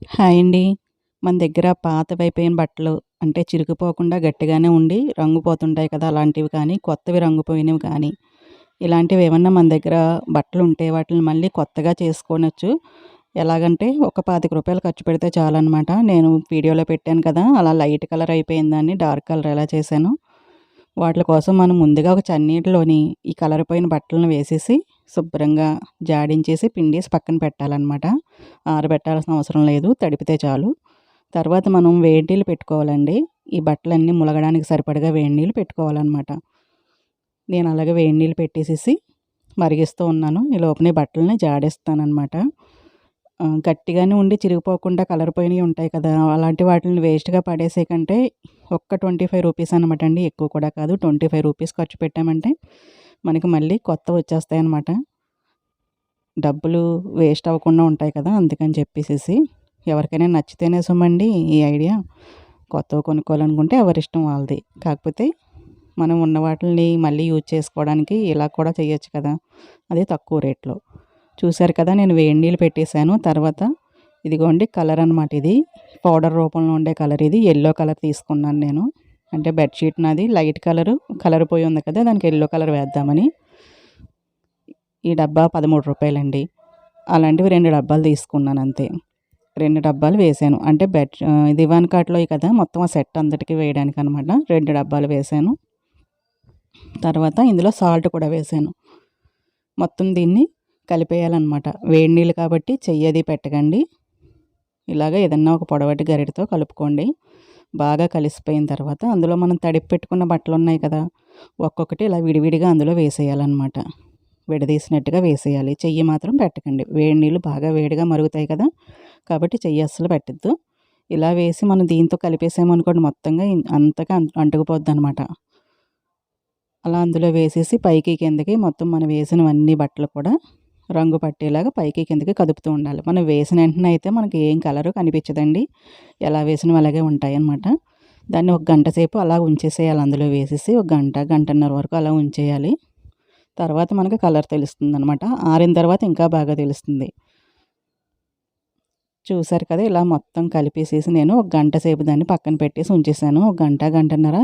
Hi అండి. మన దగ్గర పాతవైపోయిన బట్టలు అంటే చిరిగిపోకుండా గట్టిగానే ఉండి రంగు పోతుంటాయి కదా! అలాంటివి కానీ, కొత్తవి రంగు పోయినవి కానీ, ఇలాంటివి ఏమన్నా మన దగ్గర బట్టలుంటే వాటిని మళ్ళీ కొత్తగా చేసుకోనొచ్చు. ఎలాగంటే ఒక రూ. 25 ఖర్చు పెడితే చాలనమాట. నేను వీడియోలో పెట్టాను కదా! అలా లైట్ కలర్ అయిపోయిన దాన్ని డార్క్ కలర్ ఎలా చేశానో, వాట్లి కోసం మనం ముందుగా ఒక చన్నీటిలోని ఈ కలర్ పోయిన బట్టలను వేసేసి, శుభ్రంగా జాడించేసి, పిండేసి పక్కన పెట్టాలనమాట. ఆరబెట్టాల్సిన అవసరం లేదు. తడిపితే చాలు. తర్వాత మనం వేడి నీళ్ళు పెట్టుకోవాలండి. ఈ బట్టలన్నీ ములగడానికి సరిపడగా వేడి నీళ్ళు పెట్టుకోవాలనమాట. నేను అలాగే వేడి నీళ్ళు పెట్టేసేసి మరిగిస్తూ ఉన్నాను. ఈ లోపున ఈ బట్టలని జాడేస్తాననమాట. గట్టిగానే ఉండి చిరిగిపోకుండా కలర్ పోయినయి ఉంటాయి కదా! అలాంటి వాటిలిని వేస్ట్‌గా పడేసే కంటే ఒక్క రూ. 25 అనమాట అండి. ఎక్కువ కూడా కాదు. రూ. 25 ఖర్చు పెట్టామంటే మనకి మళ్ళీ కొత్తవి వచ్చేస్తాయన్నమాట. డబ్బులు వేస్ట్ అవ్వకుండా ఉంటాయి కదా! అందుకని చెప్పేసేసి ఎవరికైనా నచ్చితేనే సుమండి ఈ ఐడియా. కొత్తవి కొనుక్కోవాలనుకుంటే ఎవరిష్టం వాళ్ళది. కాకపోతే మనం ఉన్న వాటిల్ని మళ్ళీ యూజ్ చేసుకోవడానికి ఇలా కూడా చేయొచ్చు కదా! అది తక్కువ రేట్‌లో. చూసారు కదా! నేను వేడి నీళ్ళు పెట్టేసాను. తర్వాత ఇదిగోండి కలర్ అనమాట ఇది. పౌడర్ రూపంలో ఉండే కలర్ ఇది. యెల్లో కలర్ తీసుకున్నాను నేను. అంటే బెడ్‌షీట్ నాది లైట్ కలరు, కలర్ పోయి ఉంది కదా! దానికి యెల్లో కలర్ వేద్దామని. ఈ డబ్బా రూ. 13 అండి. అలాంటివి 2 డబ్బాలు తీసుకున్నాను అంతే. 2 డబ్బాలు వేశాను. అంటే దివాన్ కాట్‌లోయి కదా! మొత్తం ఆ సెట్ అంతటికి వేయడానికనమాట. 2 డబ్బాలు వేశాను. తర్వాత ఇందులో సాల్ట్ కూడా వేశాను. మొత్తం దీన్ని కలిపేయాలనమాట. వేడి నీళ్ళు కాబట్టి చెయ్యి అది పెట్టకండి. ఇలాగ ఏదన్నా ఒక పొడవాటి గరిటెతో కలుపుకోండి. బాగా కలిసిపోయిన తర్వాత అందులో మనం తడిపి పెట్టుకున్న బట్టలున్నాయి కదా! ఒక్కొక్కటి ఇలా విడివిడిగా అందులో వేసేయాలనమాట. విడదీసినట్టుగా వేసేయాలి. చెయ్యి మాత్రం పెట్టకండి. వేడి నీళ్ళు బాగా వేడిగా మరుగుతాయి కదా! కాబట్టి చెయ్యి అస్సలు పెట్టొద్దు. ఇలా వేసి మనం దీంతో కలిపేసామనుకోండి మొత్తంగా అంతగా అంటుకుపోద్దనమాట. అలా అందులో వేసేసి పైకి కిందకి మొత్తం మనం వేసినవన్నీ బట్టలు కూడా రంగు పట్టేలాగా పైకి కిందకి కదుపుతూ ఉండాలి. మనం వేసిన వెంటనే అయితే మనకి ఏం కలరు కనిపించదండి. ఎలా వేసినవి అలాగే ఉంటాయన్నమాట. దాన్ని ఒక గంట సేపు అలా ఉంచేసేయాలి అందులో వేసేసి. ఒక గంట, గంటన్నర వరకు అలా ఉంచేయాలి. తర్వాత మనకి కలర్ తెలుస్తుందనమాట. ఆరిన తర్వాత ఇంకా బాగా తెలుస్తుంది. చూసారు కదా! ఇలా మొత్తం కలిపేసేసి నేను ఒక గంట సేపు దాన్ని పక్కన పెట్టేసి ఉంచేసాను. ఒక గంట, గంటన్నర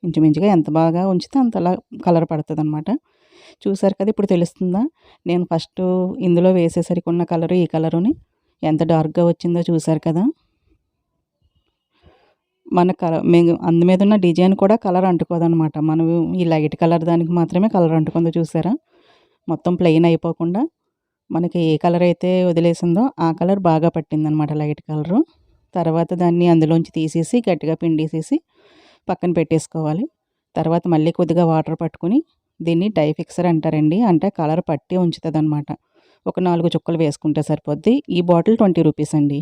ఇంచుమించుగా ఎంత బాగా ఉంచితే అంతలా కలర్ పడతదనమాట. చూసారు కదా! ఇప్పుడు తెలుస్తుందా? నేను ఫస్టు ఇందులో వేసేసరికి ఉన్న కలరు, ఈ కలరుని ఎంత డార్క్‌గా వచ్చిందో చూసారు కదా! మన అందు మీద ఉన్న డిజైన్ కూడా కలర్ అంటుకోదనమాట. మనం ఈ లైట్ కలర్ దానికి మాత్రమే కలర్ అంటుకుందో చూసారా? మొత్తం ప్లెయిన్ అయిపోకుండా మనకి ఏ కలర్ అయితే వదిలేసిందో ఆ కలర్ బాగా పట్టిందనమాట లైట్ కలరు. తర్వాత దాన్ని అందులోంచి తీసేసి గట్టిగా పిండేసేసి పక్కన పెట్టేసుకోవాలి. తర్వాత మళ్ళీ కొద్దిగా వాటర్ పట్టుకొని దీన్ని డై ఫిక్సర్ అంటారండి. అంటే కలర్ పట్టి ఉంచుతదనమాట. ఒక 4 చుక్కలు వేసుకుంటే సరిపోద్ది. ఈ బాటిల్ రూ. 20 అండి.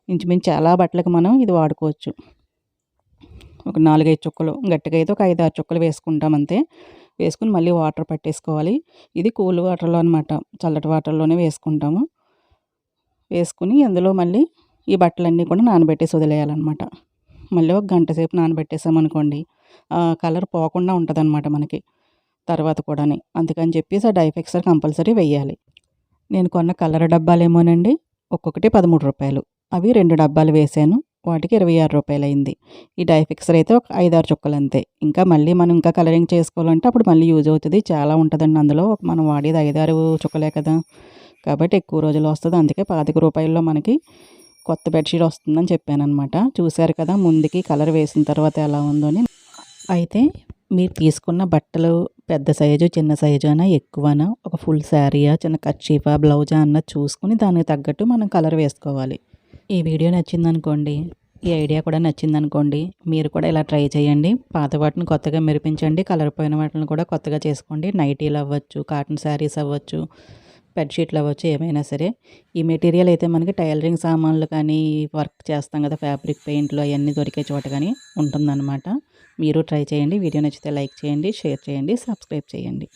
ఇంచుమించు చాలా బట్టలకు మనం ఇది వాడుకోవచ్చు. ఒక 4, 5 చుక్కలు గట్టిగా అయితే ఒక 5, 6 చుక్కలు వేసుకుంటాం అంతే. వేసుకొని మళ్ళీ వాటర్ పట్టేసుకోవాలి. ఇది కూల్ వాటర్‌లో అనమాట. చల్లటి వాటర్‌లోనే వేసుకుంటాము. వేసుకొని అందులో మళ్ళీ ఈ బట్టలన్నీ కూడా నానబెట్టేసి వదిలేయాలనమాట. మళ్ళీ ఒక గంట సేపు నానబెట్టేసామనుకోండి కలర్ పోకుండా ఉంటదనమాట మనకి తర్వాత కూడాని. అందుకని చెప్పేసి ఆ డై ఫిక్సర్ కంపల్సరీ వెయ్యాలి. నేను కొన్న కలర్ డబ్బాలేమోనండి ఒక్కొక్కటి రూ. 13. అవి 2 డబ్బాలు వేశాను. వాటికి రూ. 26 అయింది. ఈ డై ఫిక్సర్ అయితే ఒక 5, 6 చుక్కలంతే. ఇంకా మళ్ళీ మనం ఇంకా కలరింగ్ చేసుకోవాలంటే అప్పుడు మళ్ళీ యూజ్ అవుతది. చాలా ఉంటదండి అందులో. మనం వాడేది 5, 6 చుక్కలే కదా! కాబట్టి ఎక్కువ రోజులు వస్తది. అందుకే రూ. 25లో మనకి కొత్త బెడ్‌షీట్ వస్తుందని చెప్పాననమాట. చూసారు కదా! ముందుకి కలర్ వేసిన తర్వాత ఎలా ఉందో అని. అయితే మీరు తీసుకున్న బట్టలు పెద్ద సైజు, చిన్న సైజానా, ఎక్కువనా, ఒక ఫుల్ శారీయా, చిన్న కర్చీఫా, బ్లౌజా అన్నది చూసుకొని దానికి తగ్గట్టు మనం కలర్ వేసుకోవాలి. ఈ వీడియో నచ్చిందనుకోండి, ఈ ఐడియా కూడా నచ్చిందనుకోండి, మీరు కూడా ఇలా ట్రై చేయండి. పాత వాటిని కొత్తగా మెరిపించండి. కలర్ పోయిన వాటిని కూడా కొత్తగా చేసుకోండి. నైటీలు అవ్వచ్చు, కాటన్ శారీస్ అవ్వచ్చు, బెడ్‌షీట్లు అవ్వచ్చు, ఏమైనా సరే. ఈ మెటీరియల్ అయితే మనకి టైలరింగ్ సామాన్లు కానీ, వర్క్ చేస్తాం కదా ఫ్యాబ్రిక్ పెయింట్లు అవన్నీ దొరికే చోట కానీ ఉంటుందన్నమాట. మీరు ట్రై చేయండి. వీడియో నచ్చితే లైక్ చేయండి, షేర్ చేయండి, సబ్స్క్రైబ్ చేయండి.